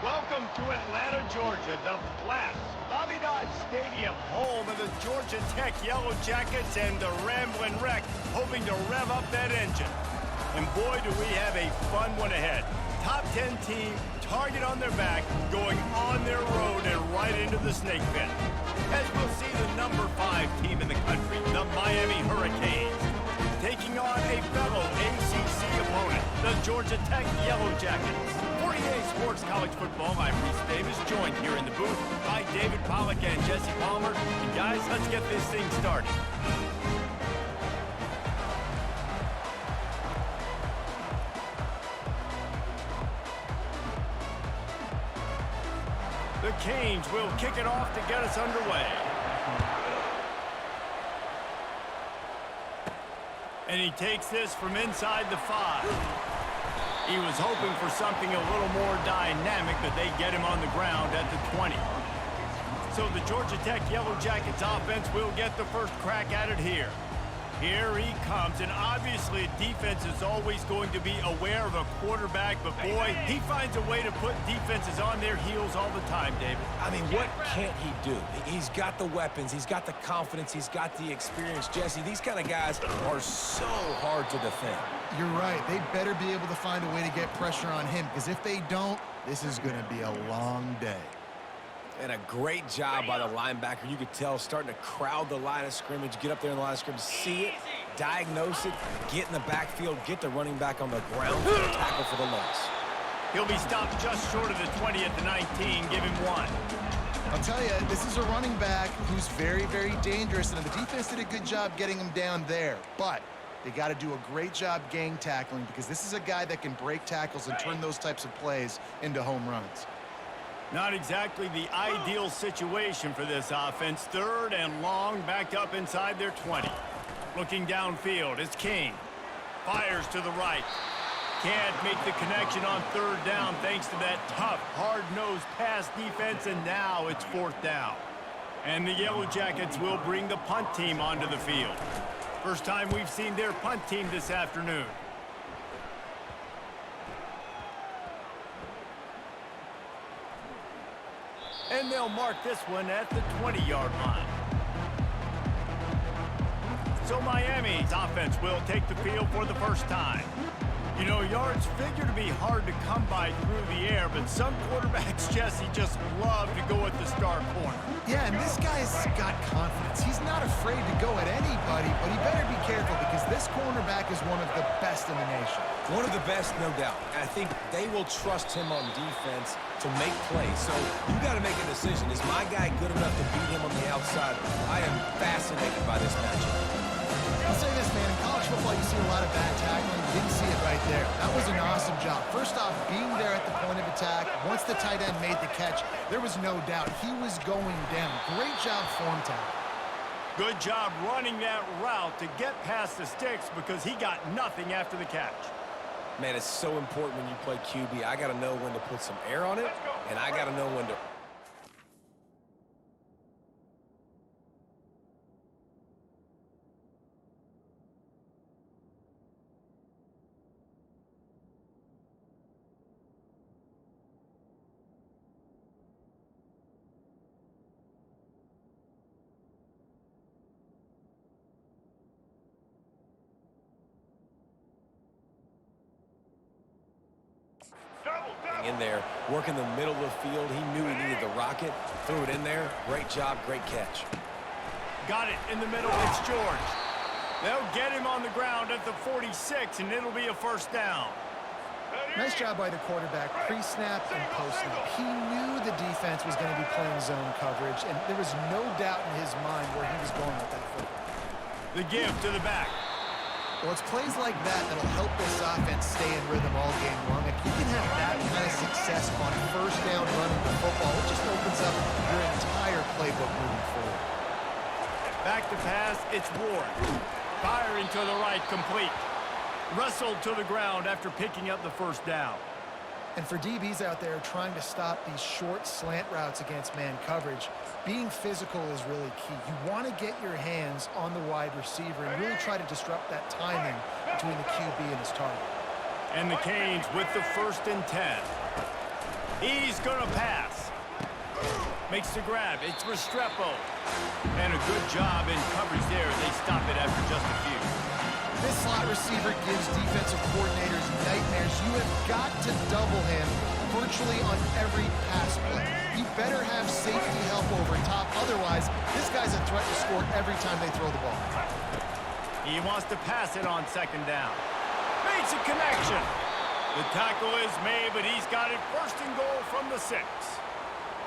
Welcome to Atlanta, Georgia, the Flats. Bobby Dodd Stadium, home of the Georgia Tech Yellow Jackets and the Ramblin' Wreck, hoping to rev up that engine. And boy, do we have a fun one ahead. Top 10 team, target on their back, going on their road and right into the snake pit. As we'll see the number 5 team in the country, the Miami Hurricanes, taking on a fellow ACC opponent, the Georgia Tech Yellow Jackets. For EA Sports College Football, I'm Reese Davis, joined here in the booth by David Pollack and Jesse Palmer. And guys, let's get this thing started. The Canes will kick it off to get us underway. And he takes this from inside the 5. He was hoping for something a little more dynamic, but they get him on the ground at the 20. So the Georgia Tech Yellow Jackets offense will get the first crack at it here. Here he comes, and obviously defense is always going to be aware of a quarterback, but boy, he finds a way to put defenses on their heels all the time, David. I mean, what can't he do? He's got the weapons, he's got the confidence, he's got the experience. Jesse, these kind of guys are so hard to defend. You're right. They better be able to find a way to get pressure on him, because if they don't, this is going to be a long day. And a great job by the linebacker. You could tell, starting to crowd the line of scrimmage, get up there in the line of scrimmage, see it, diagnose it, get in the backfield, get the running back on the ground for the tackle for the loss. He'll be stopped just short of the 20 at the 19. Give him 1. I'll tell you, this is a running back who's very, very dangerous, and the defense did a good job getting him down there. But they got to do a great job gang tackling, because this is a guy that can break tackles and turn those types of plays into home runs. Not exactly the ideal situation for this offense. 3rd and long, backed up inside their 20. Looking downfield, it's King. Fires to the right. Can't make the connection on 3rd down thanks to that tough, hard-nosed pass defense, and now it's 4th down. And the Yellow Jackets will bring the punt team onto the field. First time we've seen their punt team this afternoon. And they'll mark this one at the 20-yard line. So Miami's offense will take the field for the first time. You know, yards figure to be hard to come by through the air, but some quarterbacks, Jesse, just love to go at the star corner. Yeah, and this guy's got confidence. He's not afraid to go at anybody, but he better be careful, because this cornerback is one of the best in the nation. One of the best, no doubt. And I think they will trust him on defense to make plays. So you got to make a decision. Is my guy good enough to beat him on the outside? I am fascinated by this matchup. I'll say this, man. In college football, you see a lot of bad tackling. You didn't see it right there. That was an awesome job. First off, being there at the point of attack. Once the tight end made the catch, there was no doubt he was going down. Great job form tackle. Good job running that route to get past the sticks, because he got nothing after the catch. Man, it's so important when you play QB. I got to know when to put some air on it, and I got to know when to... in there, working the middle of the field. He knew he needed the rocket, threw it in there. Great job, great catch. Got it in the middle, it's George. They'll get him on the ground at the 46, and it'll be a 1st down. Nice job by the quarterback, pre-snap and post-snap. He knew the defense was going to be playing zone coverage, and there was no doubt in his mind where he was going with that football. The give to the back. Well, it's plays like that that'll help this offense stay in rhythm all game long. If you can have that kind of success on 1st down running the football, it just opens up your entire playbook moving forward. Back to pass, it's Ward. Firing to the right, complete. Wrestled to the ground after picking up the 1st down. And for DBs out there trying to stop these short slant routes against man coverage, being physical is really key. You want to get your hands on the wide receiver and really try to disrupt that timing between the QB and his target. And the Canes with the 1st and 10. He's going to pass. Makes the grab. It's Restrepo. And a good job in coverage there. They stop it after just a few. This slot receiver gives defensive coordinators nightmares. You have got to double him virtually on every pass play. You better have safety help over top. Otherwise, this guy's a threat to score every time they throw the ball. He wants to pass it on second down. Makes a connection. The tackle is made, but he's got it first and goal from the 6.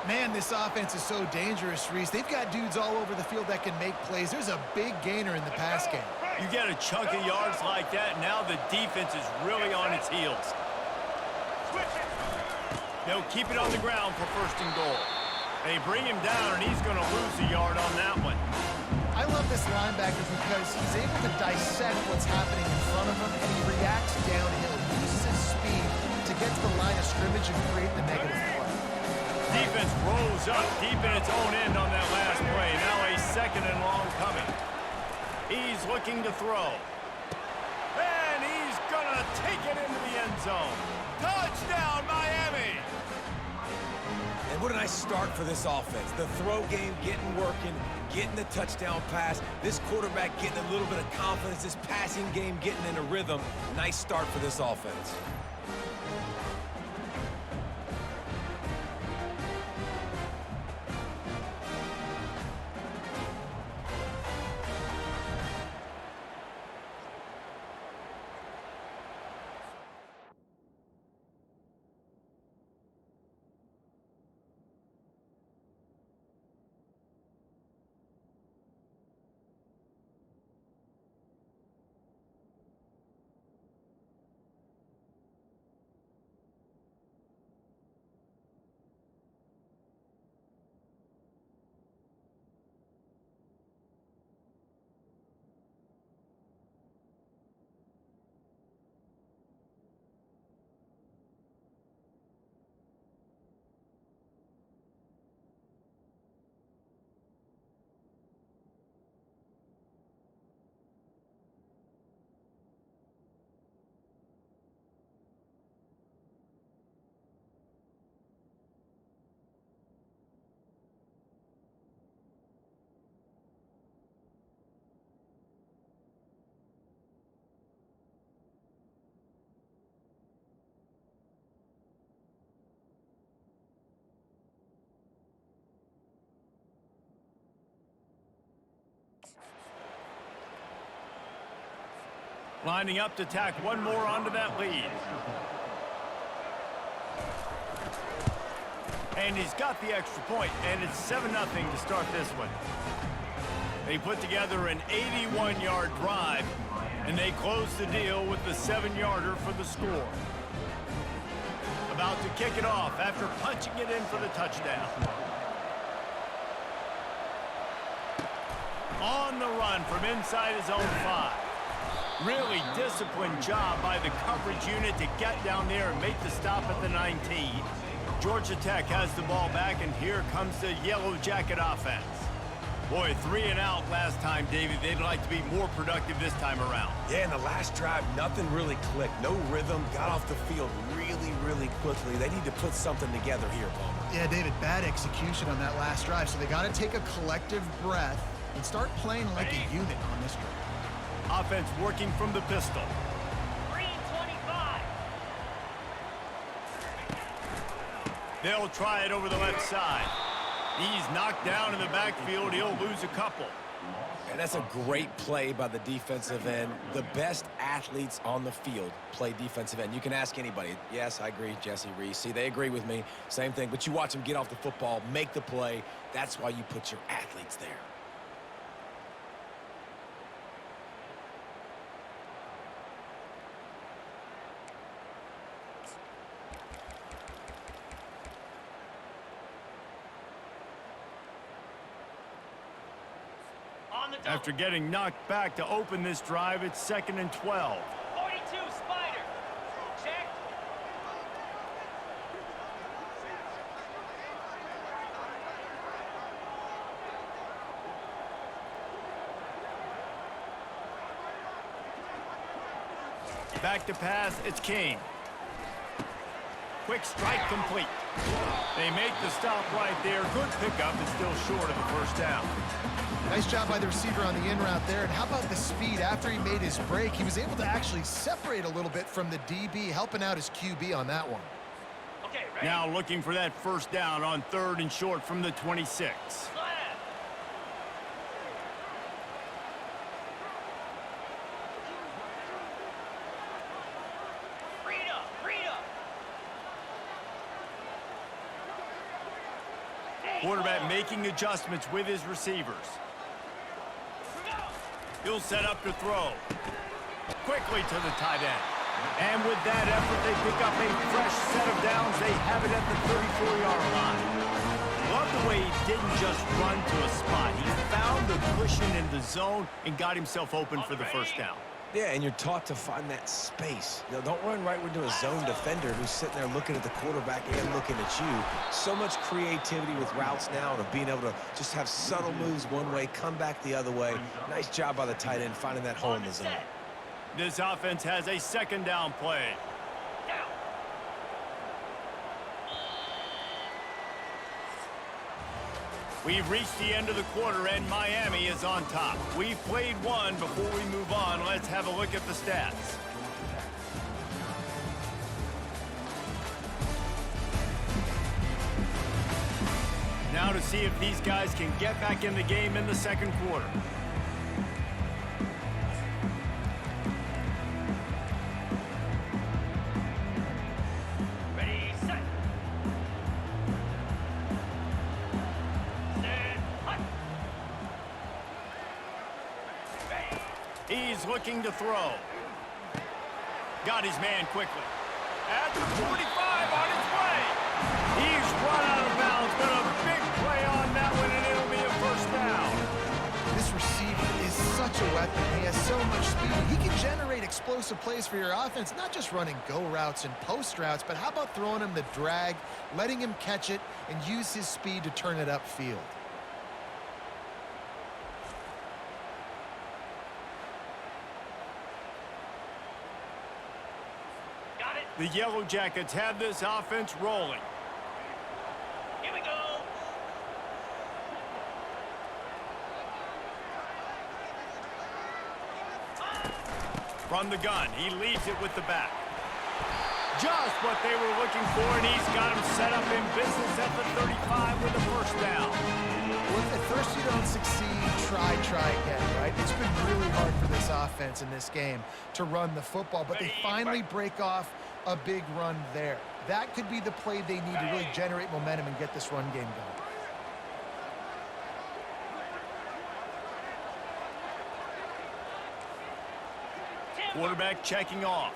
Man, this offense is so dangerous, Reese. They've got dudes all over the field that can make plays. There's a big gainer in the pass game. You get a chunk of yards like that, now the defense is really on its heels. They'll keep it on the ground for first and goal. They bring him down, and he's going to lose a yard on that one. I love this linebacker because he's able to dissect what's happening in front of him, and he reacts downhill. He uses his speed to get to the line of scrimmage and create the negative play. Defense rolls up deep in its own end on that last play. Now a second and long coming. He's looking to throw. And he's going to take it into the end zone. Touchdown, Miami! And what a nice start for this offense. The throw game getting working, getting the touchdown pass. This quarterback getting a little bit of confidence. This passing game getting in a rhythm. Nice start for this offense. Lining up to tack one more onto that lead. And he's got the extra point, and it's 7-0 to start this one. They put together an 81-yard drive, and they close the deal with the 7-yarder for the score. About to kick it off after punching it in for the touchdown. On the run from inside his own 5. Really disciplined job by the coverage unit to get down there and make the stop at the 19. Georgia Tech has the ball back, and here comes the Yellow Jacket offense. Boy, 3 and out last time, David. They'd like to be more productive this time around. Yeah, in the last drive, nothing really clicked. No rhythm, got off the field really quickly. They need to put something together here, Palmer. Yeah, David, bad execution on that last drive, so they got to take a collective breath and start playing like a unit on this drive. Offense working from the pistol. 325. They'll try it over the left side. He's knocked down in the backfield. He'll lose a couple. And that's a great play by the defensive end. The best athletes on the field play defensive end. You can ask anybody. Yes, I agree, Jesse Reese. See, they agree with me. Same thing. But you watch them get off the football, make the play. That's why you put your athletes there. After getting knocked back to open this drive, it's 2nd and 12. 42, Spider. Check. Back to pass, it's King. Quick strike complete. They make the stop right there. Good pickup, but still short of the first down. Nice job by the receiver on the in route there. And how about the speed? After he made his break, he was able to actually separate a little bit from the DB, helping out his QB on that one. Okay, ready? Now looking for that first down on 3rd and short from the 26. Slam. Read up, read up. Quarterback making adjustments with his receivers. He'll set up to throw. Quickly to the tight end. And with that effort, they pick up a fresh set of downs. They have it at the 34-yard line. Love the way he didn't just run to a spot. He found the cushion in the zone and got himself open for the first down. Yeah, and you're taught to find that space. You know, don't run right into a zone defender who's sitting there looking at the quarterback and looking at you. So much creativity with routes now and of being able to just have subtle moves one way, come back the other way. Nice job by the tight end finding that hole in the zone. This offense has a 2nd down play. Down. We've reached the end of the quarter, and Miami is on top. We've played one. Before we move on, let's have a look at the stats. Now to see if these guys can get back in the game in the 2nd quarter. Ready, set. Set, hut. Ready. He's looking to throw. Got his man quickly. At the 45 on his way. He's run out of bounds, but a big play on that one, and it'll be a first down. This receiver is such a weapon. He has so much speed. He can generate explosive plays for your offense, not just running go routes and post routes, but how about throwing him the drag, letting him catch it, and use his speed to turn it upfield. Got it. The Yellow Jackets have this offense rolling. Here we go. From the gun, he leaves it with the back. Just what they were looking for, and he's got him set up in business at the 35 with the first down. Well, if at first you don't succeed, try again, right? It's been really hard for this offense in this game to run the football, but they finally break off a big run there. That could be the play they need to really generate momentum and get this run game going. Quarterback checking off.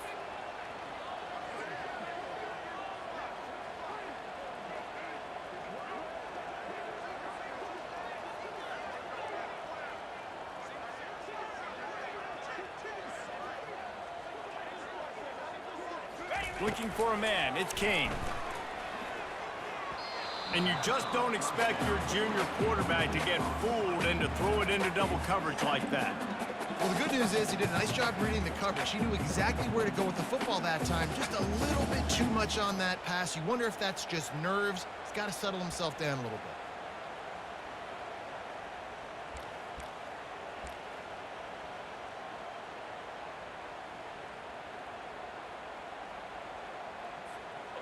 Looking for a man, it's Kane. And you just don't expect your junior quarterback to get fooled and to throw it into double coverage like that. Well, the good news is he did a nice job reading the coverage. He knew exactly where to go with the football that time. Just a little bit too much on that pass. You wonder if that's just nerves. He's got to settle himself down a little bit.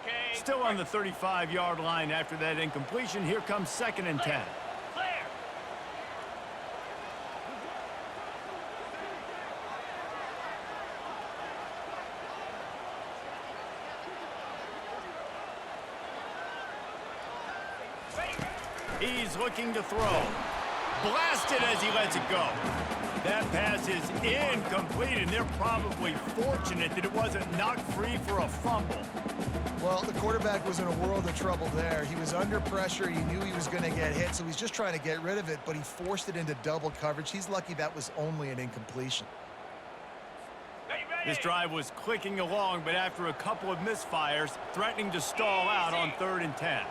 Okay. Still on the 35-yard line after that incompletion. Here comes 2nd and 10. Clear. He's looking to throw. Blasted as he lets it go. That pass is incomplete, and they're probably fortunate that it wasn't knocked free for a fumble. Well, the quarterback was in a world of trouble there. He was under pressure. He knew he was going to get hit, so he's just trying to get rid of it, but he forced it into double coverage. He's lucky that was only an incompletion. This drive was clicking along, but after a couple of misfires, threatening to stall out on 3rd and 10.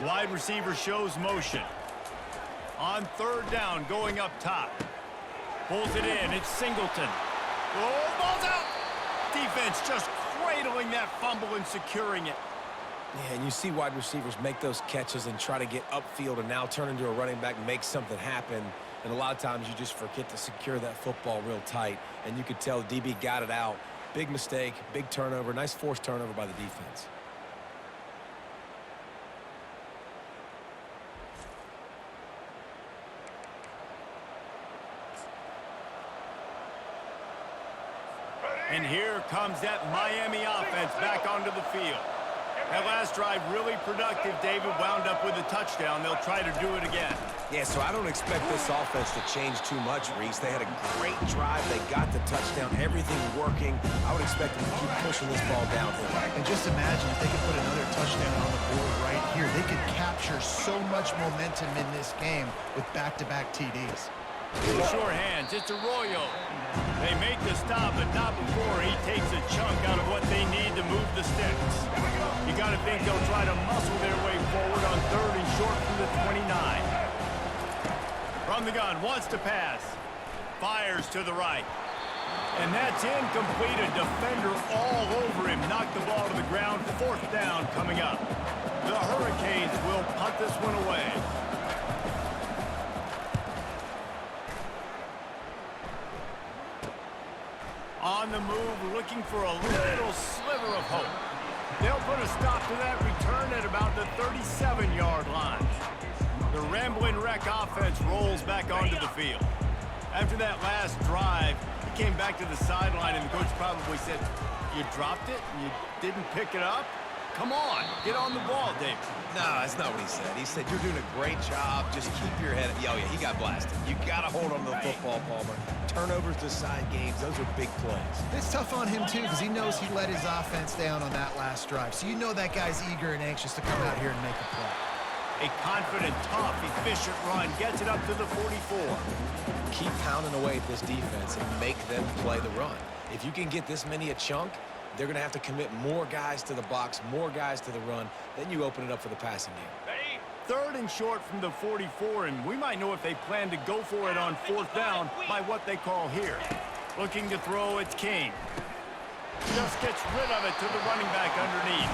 Wide receiver shows motion. On third down, going up top. Pulls it in. It's Singleton. Oh, ball's out. Defense just cradling that fumble and securing it. Yeah, and you see wide receivers make those catches and try to get upfield and now turn into a running back and make something happen. And a lot of times you just forget to secure that football real tight. And you could tell the DB got it out. Big mistake, big turnover, nice forced turnover by the defense. And here comes that Miami offense back onto the field. That last drive really productive. David wound up with a touchdown. They'll try to do it again. Yeah, so I don't expect this offense to change too much, Reese. They had a great drive. They got the touchdown. Everything working. I would expect them to keep pushing this ball downhill. And just imagine if they could put another touchdown on the board right here. They could capture so much momentum in this game with back-to-back TDs. Sure hands. It's Arroyo. They make the stop, but not before he takes a chunk out of what they need to move the sticks. You got to think they'll try to muscle their way forward on third and short from the 29. From the gun, wants to pass. Fires to the right. And that's incomplete. A defender all over him. Knocked the ball to the ground. Fourth down coming up. The Hurricanes will punt this one away. On the move, looking for a little sliver of hope. They'll put a stop to that return at about the 37-yard line. The Ramblin' Wreck offense rolls back onto the field. After that last drive, he came back to the sideline, and the coach probably said, "You dropped it? You didn't pick it up? Come on, get on the ball, David." No, that's not what he said. He said, "You're doing a great job. Just keep your head." Oh, yeah, he got blasted. You got to hold on to the football, Palmer. Turnovers decide games. Those are big plays. It's tough on him, too, because he knows he let his offense down on that last drive. So you know that guy's eager and anxious to come out here and make a play. A confident, tough, efficient run gets it up to the 44. Keep pounding away at this defense and make them play the run. If you can get this many a chunk, they're going to have to commit more guys to the box, more guys to the run. Then you open it up for the passing game. Ready? Third and short from the 44, and we might know if they plan to go for it on fourth down by what they call here. Looking to throw, it's King. Just gets rid of it to the running back underneath.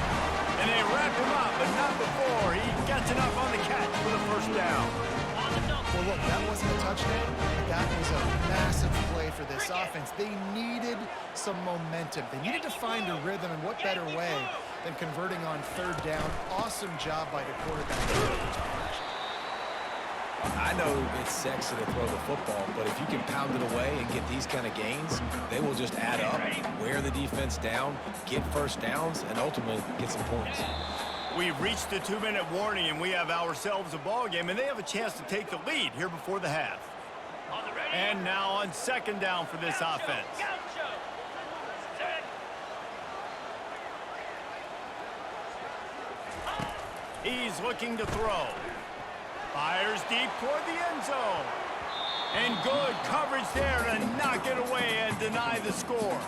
And they wrap him up, but not before he gets enough on the catch for the first down. Well, look, that wasn't a touchdown. That was a massive play for this offense. They needed some momentum. They needed to find a rhythm, and what better way than converting on third down. Awesome job by the quarterback. I know it's sexy to throw the football, but if you can pound it away and get these kind of gains, they will just add up, wear the defense down, get first downs, and ultimately get some points. We've reached the 2-minute warning, and we have ourselves a ball game, and they have a chance to take the lead here before the half. And now on second down for this offense. He's looking to throw. Fires deep toward the end zone. And good coverage there to knock it away and deny the score.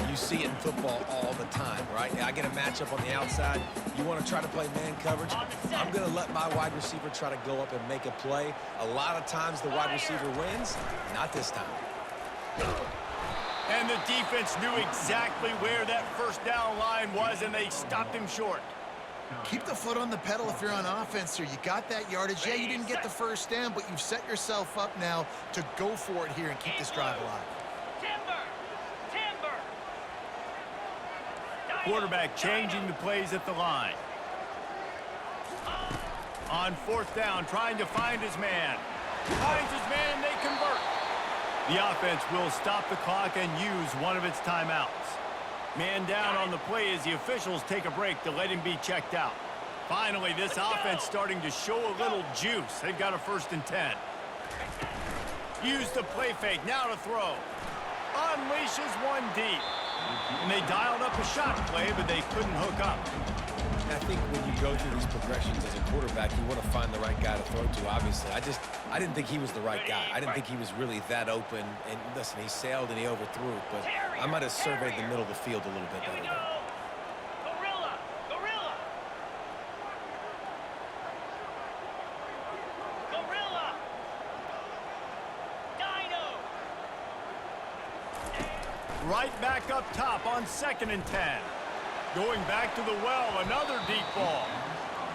You see it in football all the time, right? I get a matchup on the outside. You want to try to play man coverage? I'm going to let my wide receiver try to go up and make a play. A lot of times the wide receiver wins. Not this time. And the defense knew exactly where that first down line was, and they stopped him short. Keep the foot on the pedal if you're on offense here. You got that yardage. Yeah, you didn't get the first down, but you've set yourself up now to go for it here and keep this drive alive. Quarterback changing the plays at the line. On fourth down, trying to find his man. Finds his man, and they convert. The offense will stop the clock and use one of its timeouts. Man down on the play as the officials take a break to let him be checked out. Finally, this offense starting to show a little juice. They've got a 1st and 10. Use the play fake, now to throw. Unleashes one deep. And they dialed up a shot play, but they couldn't hook up. I think when you go through these progressions as a quarterback, you want to find the right guy to throw to, obviously. I didn't think he was the right guy. I didn't think he was really that open. And listen, he sailed and he overthrew it, but I might have surveyed the middle of the field a little bit better there. Right back up top on 2nd and 10. Going back to the well, another deep ball.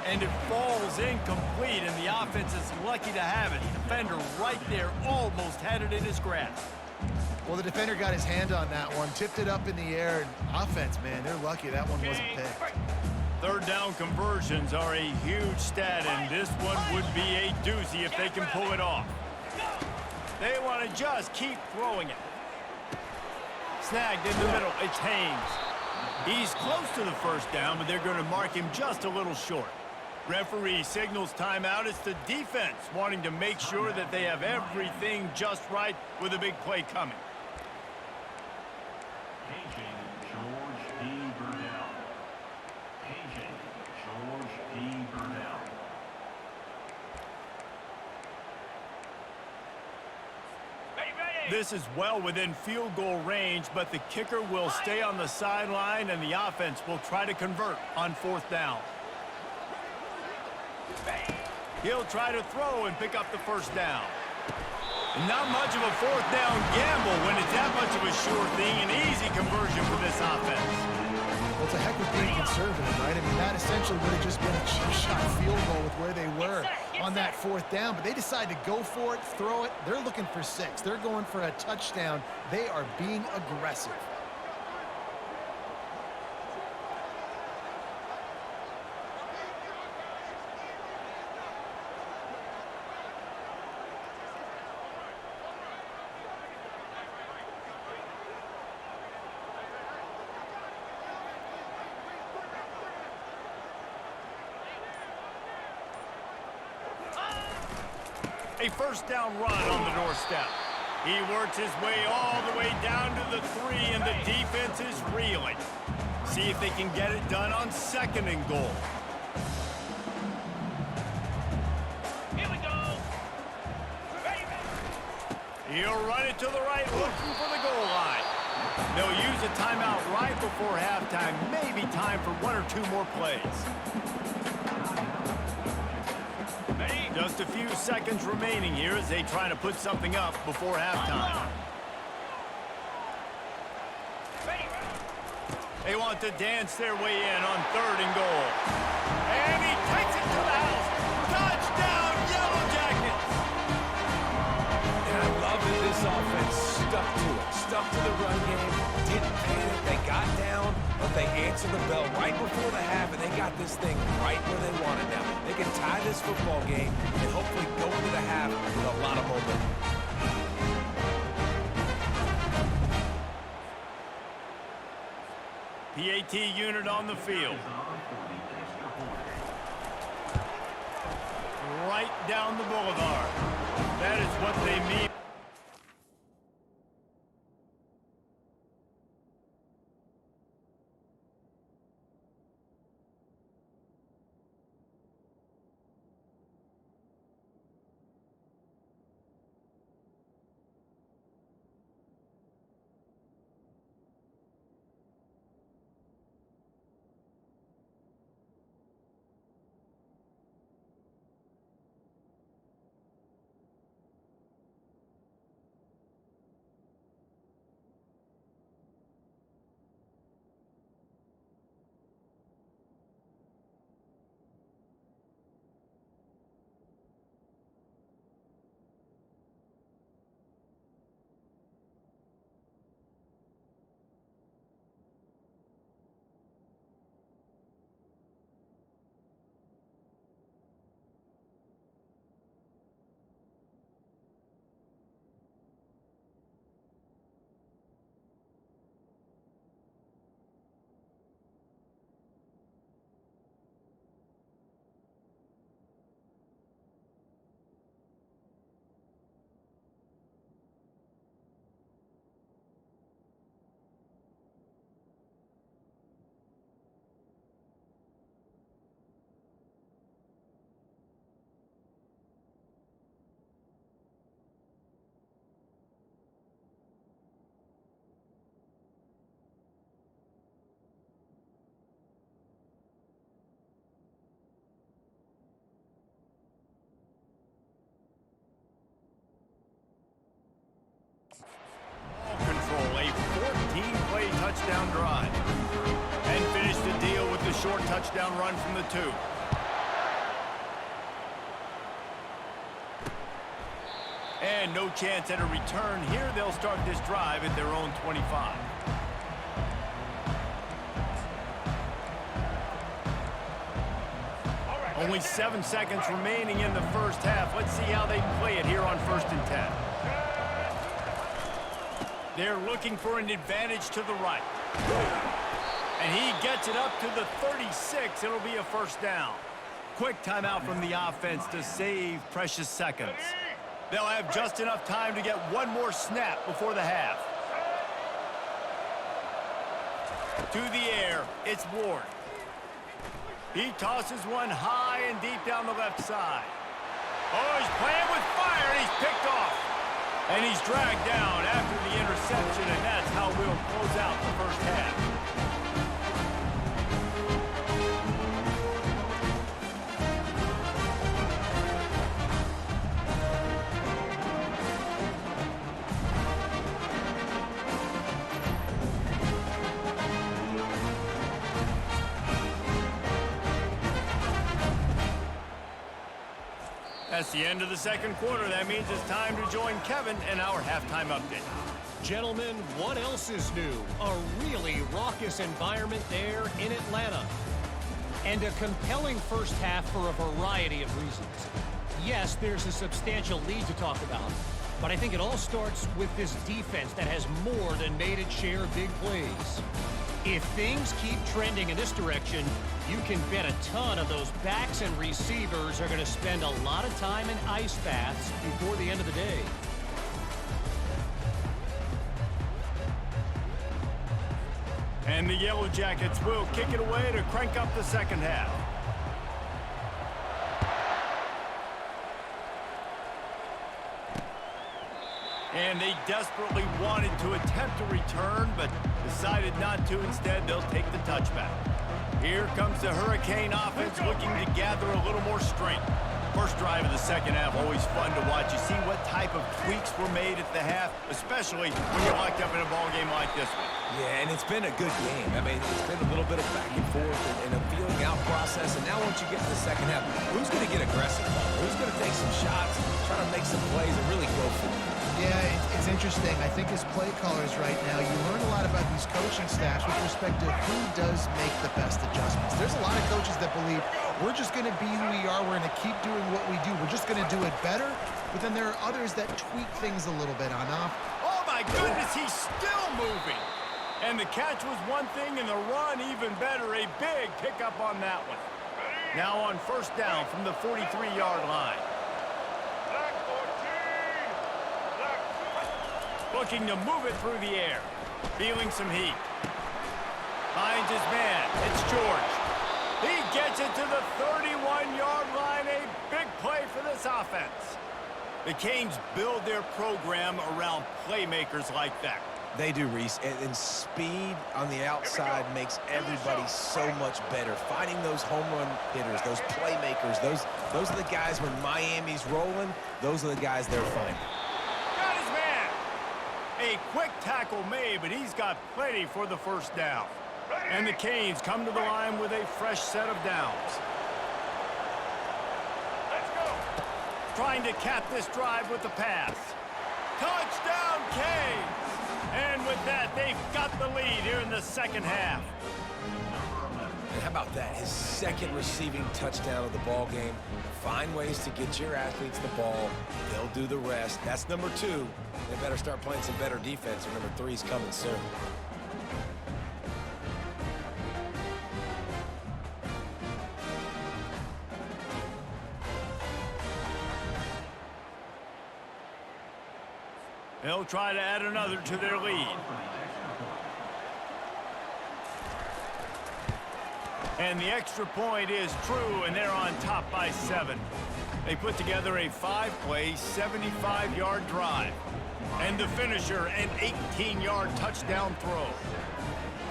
And it falls incomplete, and the offense is lucky to have it. Defender right there almost had it in his grasp. Well, the defender got his hand on that one, tipped it up in the air, and offense, man, they're lucky that one wasn't picked. 3rd down conversions are a huge stat, and this one would be a doozy if they can pull it off. They want to just keep throwing it. Snagged in the middle, it's Haynes. He's close to the 1st down, but they're going to mark him just a little short. Referee signals timeout. It's the defense wanting to make sure that they have everything just right with a big play coming. This is well within field goal range, but the kicker will stay on the sideline, and the offense will try to convert on 4th down. He'll try to throw and pick up the 1st down. And not much of a 4th down gamble when it's that much of a sure thing, an easy conversion for this offense. Well, it's a heck of being conservative, right? I mean, that essentially would have just been a cheap shot field goal with where they were on that 4th down, but they decide to go for it, throw it. They're looking for 6. They're going for a touchdown. They are being aggressive. A 1st down run on the doorstep. He works his way all the way down to the 3, and the defense is reeling. See if they can get it done on 2nd and goal. Here we go. Ready. He'll run it to the right, looking for the goal line. They'll use a timeout right before halftime. Maybe time for 1 or 2 more plays. Just a few seconds remaining here as they try to put something up before halftime. They want to dance their way in on 3rd and goal. And he takes it to the house. Touchdown, Yellow Jackets! And I love that this offense stuck to it. Stuck to the run game. Didn't panic. They got down, but they answered the bell right before the half, and they got this thing right where they wanted now. They can tie this football game and hopefully go into the half with a lot of momentum. PAT unit on the field. Right down the boulevard. That is what they mean. touchdown drive. And finish the deal with the short touchdown run from the 2. And no chance at a return here. They'll start this drive at their own 25. Only 7 seconds remaining in the first half. Let's see how they play it here on 1st and 10. They're looking for an advantage to the right. And he gets it up to the 36. It'll be a first down. Quick timeout from the offense to save precious seconds. They'll have just enough time to get one more snap before the half. To the air, it's Ward. He tosses one high and deep down the left side. Oh, he's playing with fire, and he's picked off. And he's dragged down after the interception, and that's how we'll close out the first half. That's the end of the second quarter. That means it's time to join Kevin in our halftime update. Gentlemen, what else is new? A really raucous environment there in Atlanta. And a compelling first half for a variety of reasons. Yes, there's a substantial lead to talk about, but I think it all starts with this defense that has more than made its share of big plays. If things keep trending in this direction, you can bet a ton of those backs and receivers are going to spend a lot of time in ice baths before the end of the day. And the Yellow Jackets will kick it away to crank up the second half. And they desperately wanted to attempt a return, but decided not to. Instead, they'll take the touchback. Here comes the Hurricane offense looking to gather a little more strength. First drive of the second half, always fun to watch. You see what type of tweaks were made at the half, especially when you're locked up in a ball game like this one. Yeah, and it's been a good game. I mean, it's been a little bit of back and forth and a feeling out process. And now once you get to the second half, who's going to get aggressive? Who's going to take some shots, try to make some plays, and really go for it? Yeah, it's interesting. I think as play callers right now, you learn a lot about these coaching staffs with respect to who does make the best adjustments. There's a lot of coaches that believe we're just going to be who we are. We're going to keep doing what we do. We're just going to do it better. But then there are others that tweak things a little bit on off. Oh, my goodness, he's still moving. And the catch was one thing, and the run even better. A big pickup on that one. Now on first down from the 43-yard line. Looking to move it through the air. Feeling some heat. Finds his man. It's George. He gets it to the 31-yard line. A big play for this offense. The Canes build their program around playmakers like that. They do, Reese, and speed on the outside makes everybody so much better. Finding those home run hitters, those playmakers, those are the guys when Miami's rolling, those are the guys they're finding. Got his man. A quick tackle made, but he's got plenty for the first down. And the Canes come to the line with a fresh set of downs. Let's go. Trying to cap this drive with the pass. Touchdown, Canes! And with that, they've got the lead here in the second half. And how about that? His second receiving touchdown of the ball game. Find ways to get your athletes the ball. They'll do the rest. That's number 2. They better start playing some better defense, or number 3 is coming soon. They'll try to add another to their lead. And the extra point is true, and they're on top by 7. They put together a 5-play, 75-yard drive. And the finisher, an 18-yard touchdown throw.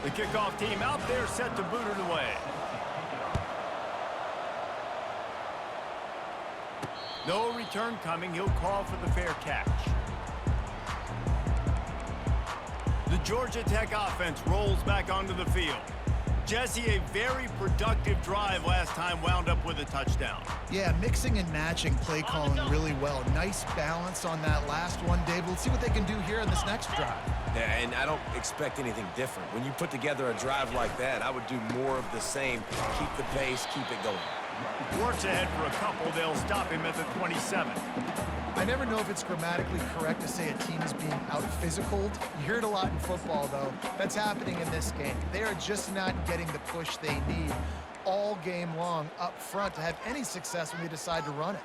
The kickoff team out there set to boot it away. No return coming. He'll call for the fair catch. The Georgia Tech offense rolls back onto the field. Jesse, a very productive drive last time wound up with a touchdown. Yeah, mixing and matching play calling really well. Nice balance on that last one, Dave. Let's see what they can do here in this next drive. Yeah, and I don't expect anything different. When you put together a drive like that, I would do more of the same. Keep the pace, keep it going. Works ahead for a couple. They'll stop him at the 27. I never know if it's grammatically correct to say a team is being out-physicaled. You hear it a lot in football, though. That's happening in this game. They are just not getting the push they need all game long up front to have any success when they decide to run it.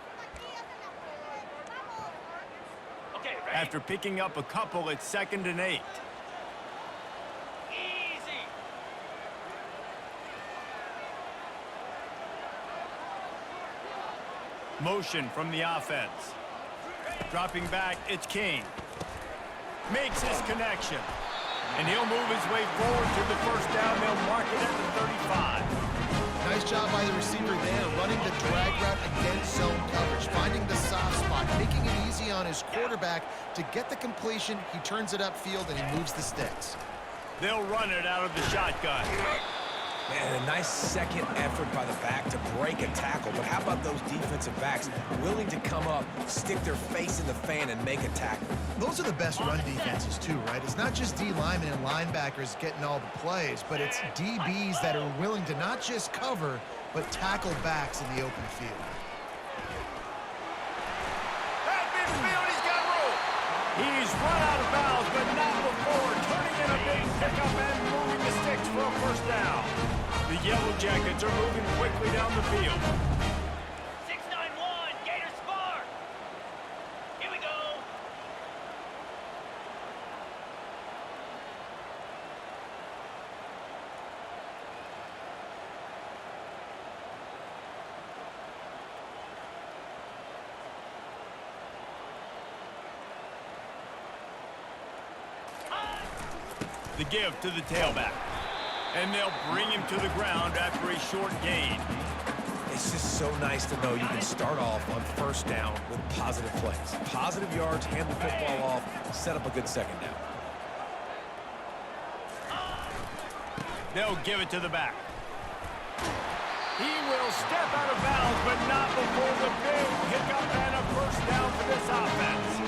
Okay, ready? After picking up a couple, it's 2nd and 8. Easy. Motion from the offense. Dropping back, it's King. Makes his connection. And he'll move his way forward to the first down. They'll mark it at the 35. Nice job by the receiver there, running the drag route against zone coverage, finding the soft spot, making it easy on his quarterback to get the completion. He turns it upfield, and he moves the sticks. They'll run it out of the shotgun. Man, a nice second effort by the back to break a tackle. But how about those defensive backs willing to come up, stick their face in the fan, and make a tackle? Those are the best run defenses, too, right? It's not just D linemen and linebackers getting all the plays, but it's DBs that are willing to not just cover, but tackle backs in the open field. At midfield, he's got room. He's run out of bounds, but not before turning in a big pickup and moving the sticks for a first down. The Yellow Jackets are moving quickly down the field. 6-9-1, Gator Spark. Here we go. The give to the tailback. And they'll bring him to the ground after a short gain. It's just so nice to know you can start off on first down with positive plays. Positive yards, hand the football off, set up a good second down. They'll give it to the back. He will step out of bounds, but not before the big pickup and a first down for this offense.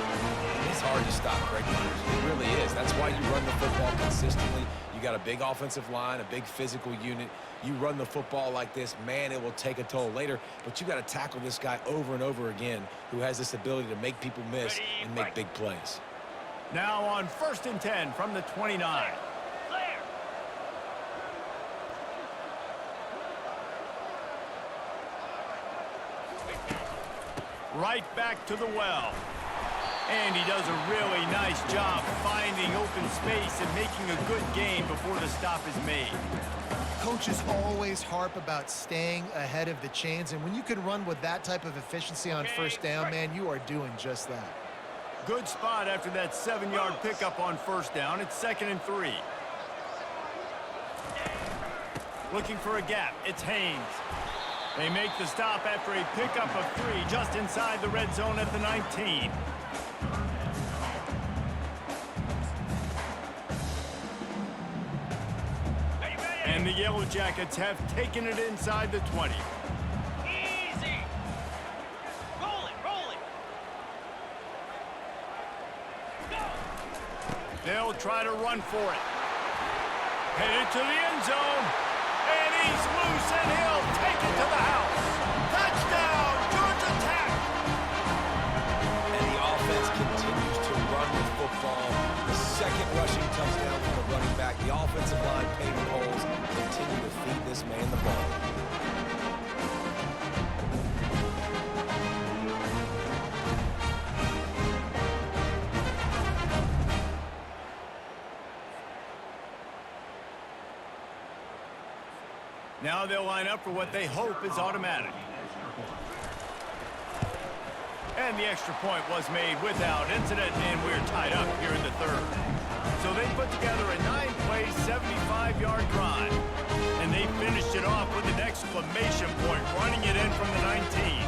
It's hard to stop Greg Myers. It really is. That's why you run the football consistently. You got a big offensive line, a big physical unit. You run the football like this, man, it will take a toll later. But you got to tackle this guy over and over again who has this ability to make people miss and make big plays. Now on 1st and 10 from the 29. Clear. Right back to the well. And he does a really nice job finding open space and making a good gain before the stop is made. Coaches always harp about staying ahead of the chains, and when you can run with that type of efficiency on first down, man, you are doing just that. Good spot after that 7-yard pickup on first down. It's 2nd and 3. Looking for a gap. It's Haynes. They make the stop after a pickup of 3 just inside the red zone at the 19. And the Yellow Jackets have taken it inside the 20. Easy. Roll it, roll it. Go. They'll try to run for it. Headed to the end zone. And he's loose, and he'll take it to the house. Touchdown, Georgia Tech! And the offense continues to run the football. The second rushing touchdown from the running back. The offensive line paving holes. Continue to feed this man the ball. Now they'll line up for what they hope is automatic. And the extra point was made without incident, and we're tied up here in the 3rd. So they put together a 9-play, 75-yard drive. And they finished it off with an exclamation point, running it in from the 19.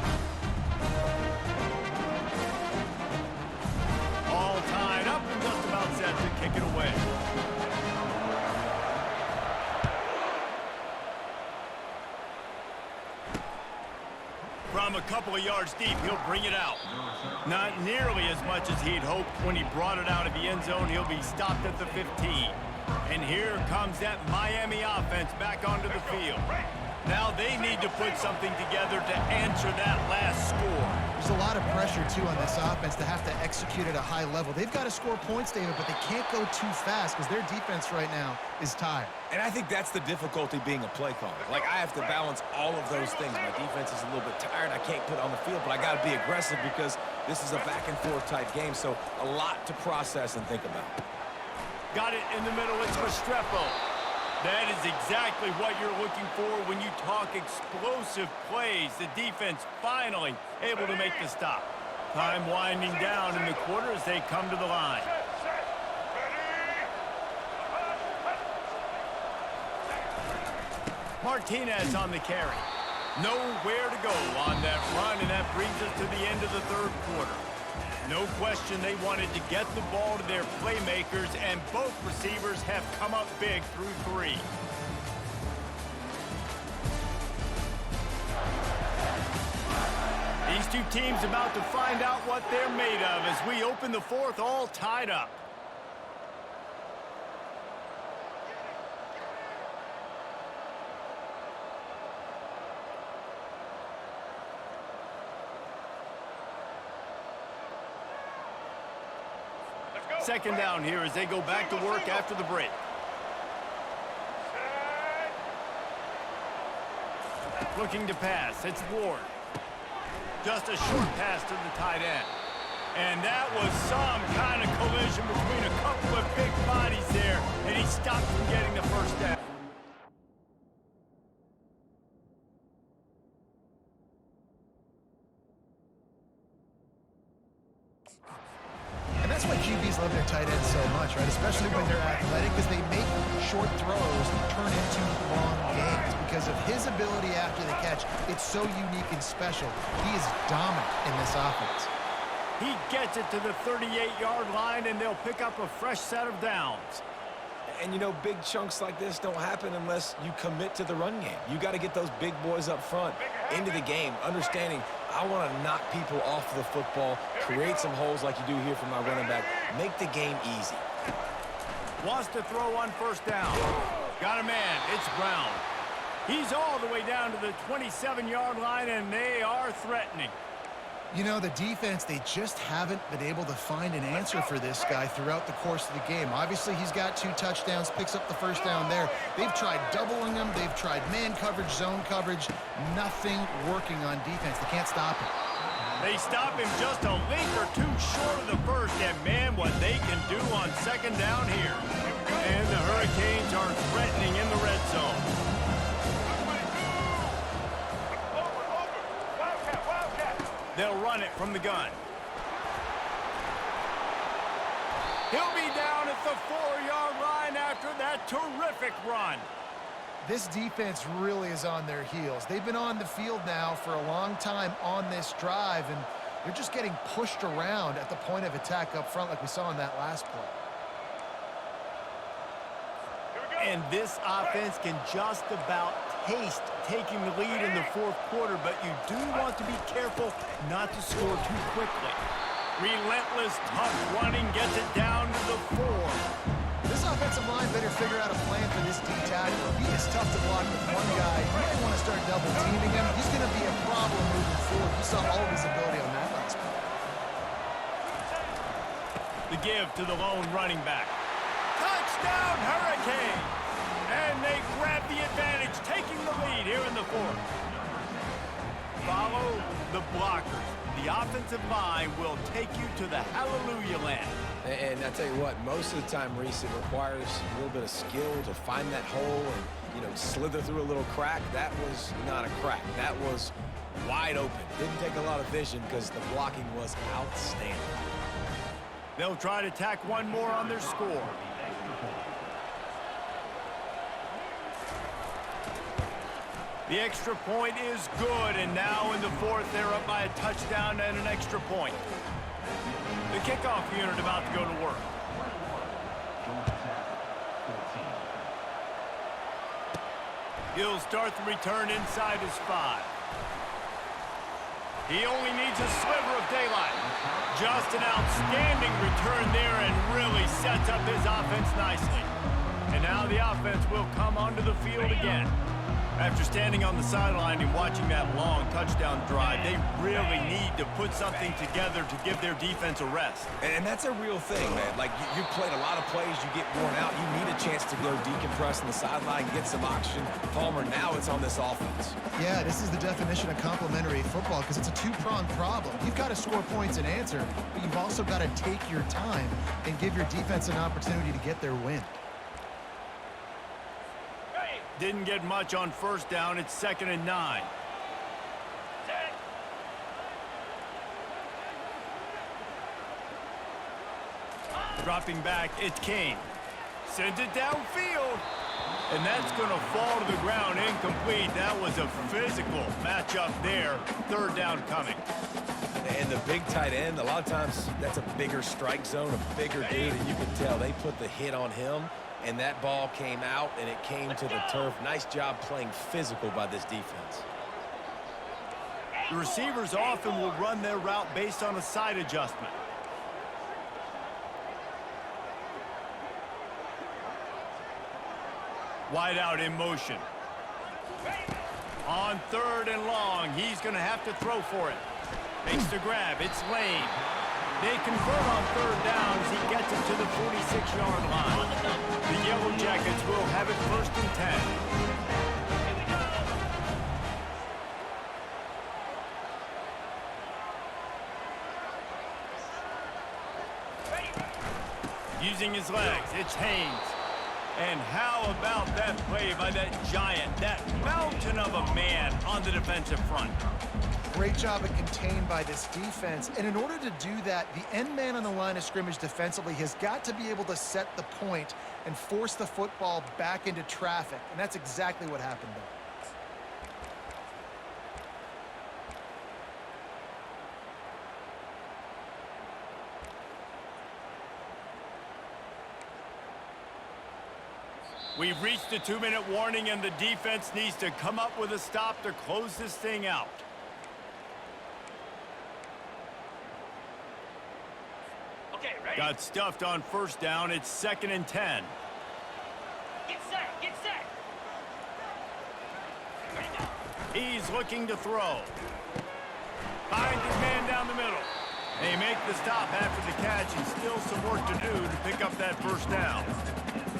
All tied up and just about set to kick it away. From a couple of yards deep, he'll bring it out. Not nearly as much as he'd hoped when he brought it out of the end zone. He'll be stopped at the 15. And here comes that Miami offense back onto the field. Now they need to put something together to answer that last score. There's a lot of pressure, too, on this offense to have to execute at a high level. They've got to score points, David, but they can't go too fast because their defense right now is tired. And I think that's the difficulty being a play caller. Like, I have to balance all of those things. My defense is a little bit tired. I can't put it on the field, but I got to be aggressive because this is a back-and-forth type game, so a lot to process and think about. Got it in the middle. It's Restrepo. That is exactly what you're looking for when you talk explosive plays. The defense finally able to make the stop. Time winding down in the quarter as they come to the line. Martinez on the carry. Nowhere to go on that run, and that brings us to the end of the third quarter. No question they wanted to get the ball to their playmakers, and both receivers have come up big through 3. These two teams about to find out what they're made of as we open the fourth all tied up. Second down here as they go back to work after the break. Looking to pass. It's Ward. Just a short pass to the tight end. And that was some kind of collision between a couple of big bodies there, and he stopped from getting the first down. That's why QBs love their tight ends so much, right? Especially when they're athletic, because they make short throws turn into long gains. Because of his ability after the catch, it's so unique and special. He is dominant in this offense. He gets it to the 38-yard line, and they'll pick up a fresh set of downs. And, you know, big chunks like this don't happen unless you commit to the run game. You got to get those big boys up front into the game, understanding I want to knock people off the football, create some holes like you do here for my running back, make the game easy. Wants to throw on first down. Got a man. It's Brown. He's all the way down to the 27-yard line, and they are threatening. You know, the defense, they just haven't been able to find an answer for this guy throughout the course of the game. Obviously, he's got 2 touchdowns, picks up the first down there. They've tried doubling him. They've tried man coverage, zone coverage. Nothing working on defense. They can't stop him. They stop him just a link or 2 short of the first, and man, what they can do on second down here. And the Hurricanes are threatening in the red zone. They'll run it from the gun. He'll be down at the 4-yard line after that terrific run. This defense really is on their heels. They've been on the field now for a long time on this drive, and they're just getting pushed around at the point of attack up front like we saw in that last play. And this offense can just about taste taking the lead in the fourth quarter, but you do want to be careful not to score too quickly. Relentless, tough running gets it down to the 4. This offensive line better figure out a plan for this D tackle. He is tough to block with one guy. You might want to start double teaming him. He's going to be a problem moving forward. You saw all of his ability on that last play. The give to the lone running back. Touchdown, Hurricanes! And they grab the advantage, taking the lead here in the fourth. Follow the blockers. The offensive line will take you to the hallelujah land. And I tell you what, most of the time, Reese, it requires a little bit of skill to find that hole and, you know, slither through a little crack. That was not a crack. That was wide open. Didn't take a lot of vision because the blocking was outstanding. They'll try to tack one more on their score. The extra point is good, and now in the fourth, they're up by a touchdown and an extra point. The kickoff unit about to go to work. He'll start the return inside his 5. He only needs a sliver of daylight. Just an outstanding return there and really sets up his offense nicely. And now the offense will come onto the field again. After standing on the sideline and watching that long touchdown drive, they really need to put something together to give their defense a rest. And that's a real thing, man. Like, you played a lot of plays, you get worn out, you need a chance to go decompress on the sideline, get some oxygen. Palmer, now it's on this offense. Yeah, this is the definition of complementary football because it's a two-pronged problem. You've got to score points and answer, but you've also got to take your time and give your defense an opportunity to get their win. Didn't get much on first down. It's 2nd and 9. Dropping back, it's Kane. Sends it downfield. And that's going to fall to the ground incomplete. That was a physical matchup there. 3rd down coming. And the big tight end, a lot of times that's a bigger strike zone, a bigger dude, and you can tell they put the hit on him. And that ball came out, and it came to the turf. Nice job playing physical by this defense. The receivers often will run their route based on a side adjustment. Wide out in motion. On 3rd and long, he's going to have to throw for it. Makes the grab. It's Lane. They convert on 3rd down as he gets it to the 46-yard line. The Yellow Jackets will have it 1st and 10. Using his legs, it's Haynes. And how about that play by that giant, that mountain of a man on the defensive front? Great job of contained by this defense. And in order to do that, the end man on the line of scrimmage defensively has got to be able to set the point and force the football back into traffic. And that's exactly what happened there. We've reached the 2-minute warning, and the defense needs to come up with a stop to close this thing out. Okay, ready? Got stuffed on 1st down. It's 2nd and 10. Get set, get set. Ready, go. He's looking to throw. Finds his man down the middle. They make the stop after the catch, and still some work to do to pick up that 1st down.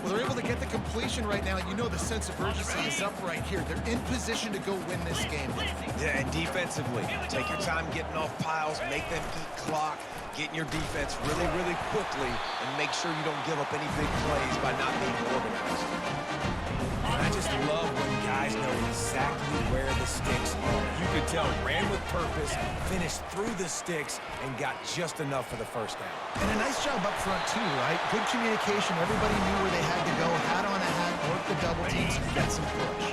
Well, they're able to get the completion right now. You know the sense of urgency is up right here. They're in position to go win this game. Yeah, and defensively, take your time getting off piles, make them eat clock, get in your defense really, really quickly, and make sure you don't give up any big plays by not being organized. And I just love when guys know exactly where the sticks are. You could tell, ran with purpose, finished through the sticks, and got just enough for the 1st down. And a nice job up front, too, right? Good communication. Everybody knew where they had to go. Hat on a hat, work the double teams, and get some push.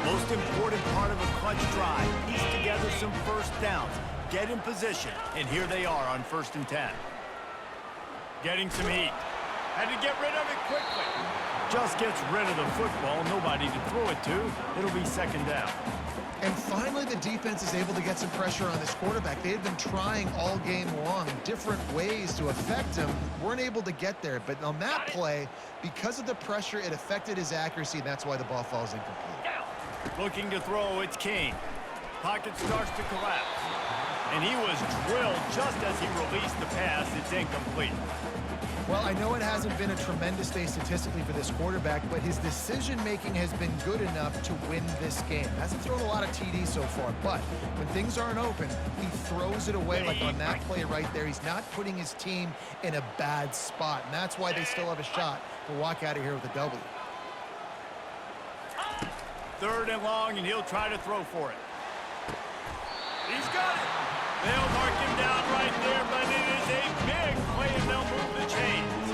Most important part of a clutch drive. Piece together some 1st downs. Get in position. And here they are on 1st and 10. Getting some heat. Had to get rid of it quickly. Just gets rid of the football. Nobody to throw it to. It'll be 2nd down. And finally, the defense is able to get some pressure on this quarterback. They had been trying all game long different ways to affect him. Weren't able to get there. But on that play, because of the pressure, it affected his accuracy, and that's why the ball falls incomplete. Looking to throw, it's Kane. Pocket starts to collapse. And he was drilled just as he released the pass. It's incomplete. Well, I know it hasn't been a tremendous day statistically for this quarterback, but his decision-making has been good enough to win this game. Hasn't thrown a lot of TDs so far, but when things aren't open, he throws it away like on that play right there. He's not putting his team in a bad spot, and that's why they still have a shot to walk out of here with a W. 3rd and long, and he'll try to throw for it. He's got it. They'll mark him down right there, but it is a big play, and they'll move the chains.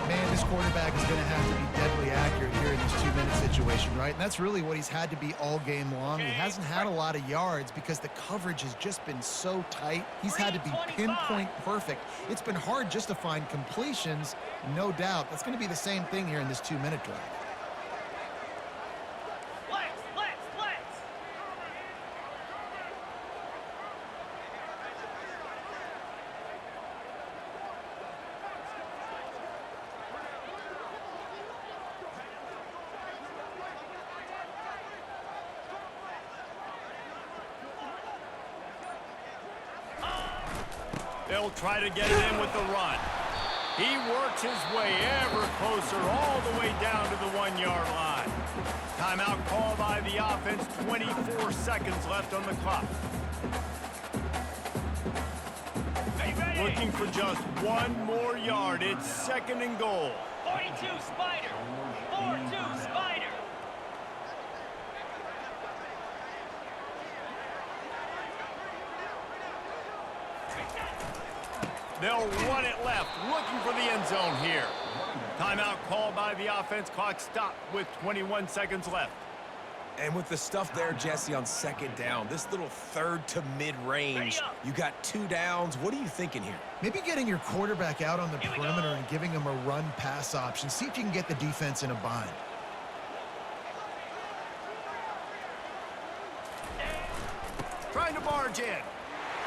Man, this quarterback is going to have to be deadly accurate here in this 2-minute situation, right? And that's really what he's had to be all game long. He hasn't had a lot of yards because the coverage has just been so tight. He's had to be pinpoint perfect. It's been hard just to find completions, no doubt. That's going to be the same thing here in this 2-minute drive. They'll try to get it in with the run. He works his way ever closer all the way down to the 1-yard line. Timeout called by the offense, 24 seconds left on the clock. Looking for just one more yard. It's 2nd and goal. 42 Spider. 4-2 Spider. They'll run it left, looking for the end zone here. Timeout called by the offense. Clock stopped with 21 seconds left. And with the stuff there, Jesse, on 2nd down, this little 3rd to mid-range, you got 2 downs. What are you thinking here? Maybe getting your quarterback out on the perimeter and giving him a run-pass option. See if you can get the defense in a bind. Trying to barge in.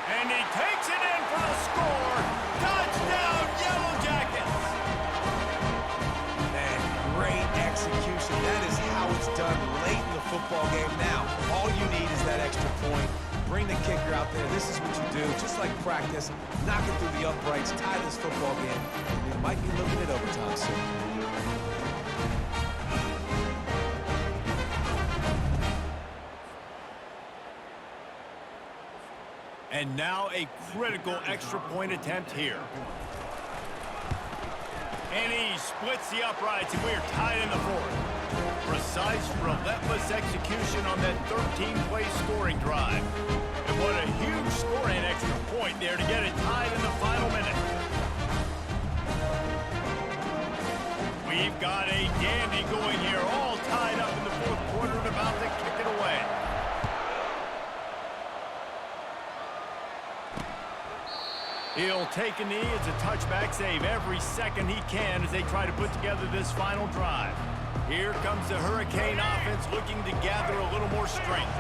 And he takes it in for the score. Touchdown, Yellow Jackets! Man, great execution. That is how it's done late in the football game. Now, all you need is that extra point. Bring the kicker out there. This is what you do. Just like practice, knock it through the uprights, tie this football game. We might be looking at overtime soon. And now a critical extra point attempt here. And he splits the uprights, and we are tied in the 4th. Precise, relentless execution on that 13-play scoring drive. And what a huge scoring extra point there to get it tied in the final minute. We've got a dandy going here, all tied up in the 4th quarter and about to kick it away. He'll take a knee. It's a touchback save every second he can as they try to put together this final drive. Here comes the Hurricane offense looking to gather a little more strength.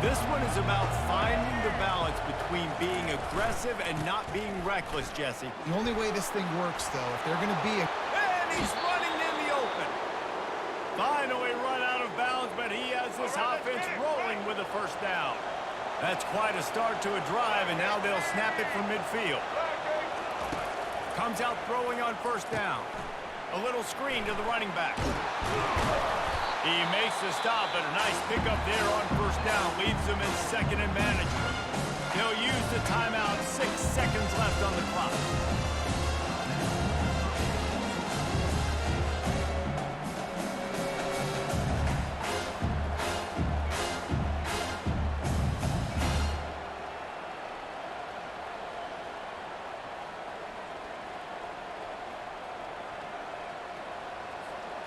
This one is about finding the balance between being aggressive and not being reckless, Jesse. The only way this thing works, though, if they're going to be a... And he's running in the open. Finally run out of bounds, but he has this offense rolling with a 1st down. That's quite a start to a drive, and now they'll snap it from midfield. Comes out throwing on 1st down. A little screen to the running back. He makes the stop, but a nice pickup there on 1st down. Leaves them in 2nd and manageable. They'll use the timeout. 6 seconds left on the clock.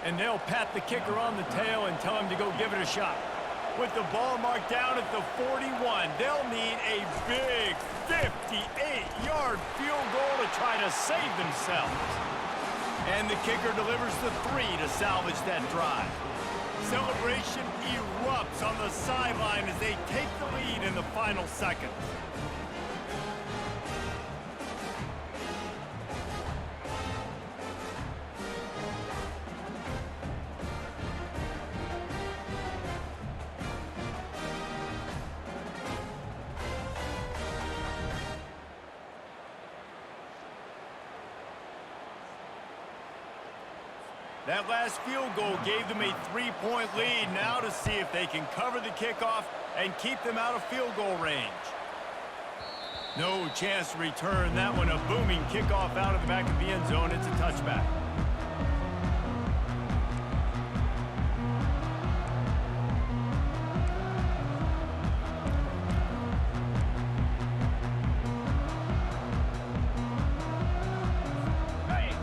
And they'll pat the kicker on the tail and tell him to go give it a shot. With the ball marked down at the 41, they'll need a big 58-yard field goal to try to save themselves. And the kicker delivers the 3 to salvage that drive. Celebration erupts on the sideline as they take the lead in the final seconds. That last field goal gave them a 3-point lead. Now to see if they can cover the kickoff and keep them out of field goal range. No chance to return that one. A booming kickoff out of the back of the end zone. It's a touchback.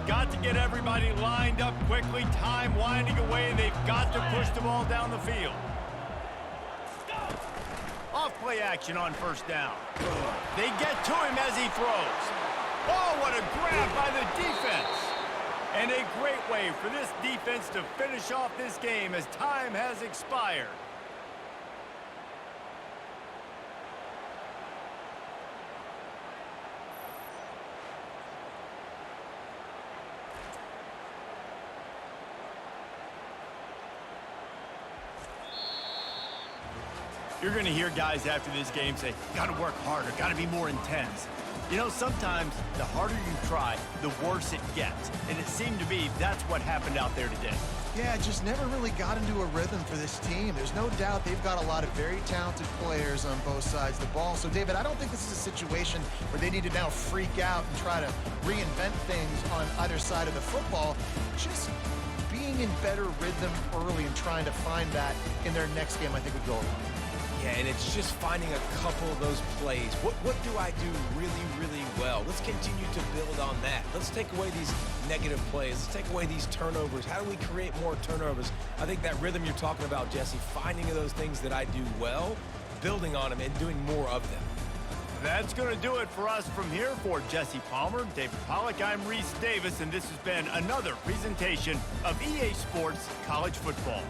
Got to get everybody lined up quickly. Time winding away. They've got to push the ball down the field. Off play action on 1st down. They get to him as he throws. Oh, what a grab by the defense. And a great way for this defense to finish off this game as time has expired. You're going to hear guys after this game say, got to work harder, got to be more intense. You know, sometimes the harder you try, the worse it gets. And it seemed to be that's what happened out there today. Yeah, just never really got into a rhythm for this team. There's no doubt they've got a lot of very talented players on both sides of the ball. So, David, I don't think this is a situation where they need to now freak out and try to reinvent things on either side of the football. Just being in better rhythm early and trying to find that in their next game, I think would go a long way. Yeah, and it's just finding a couple of those plays. What do I do really, really well? Let's continue to build on that. Let's take away these negative plays. Let's take away these turnovers. How do we create more turnovers? I think that rhythm you're talking about, Jesse, finding those things that I do well, building on them, and doing more of them. That's going to do it for us from here. For Jesse Palmer, David Pollack, I'm Reese Davis, and this has been another presentation of EA Sports College Football.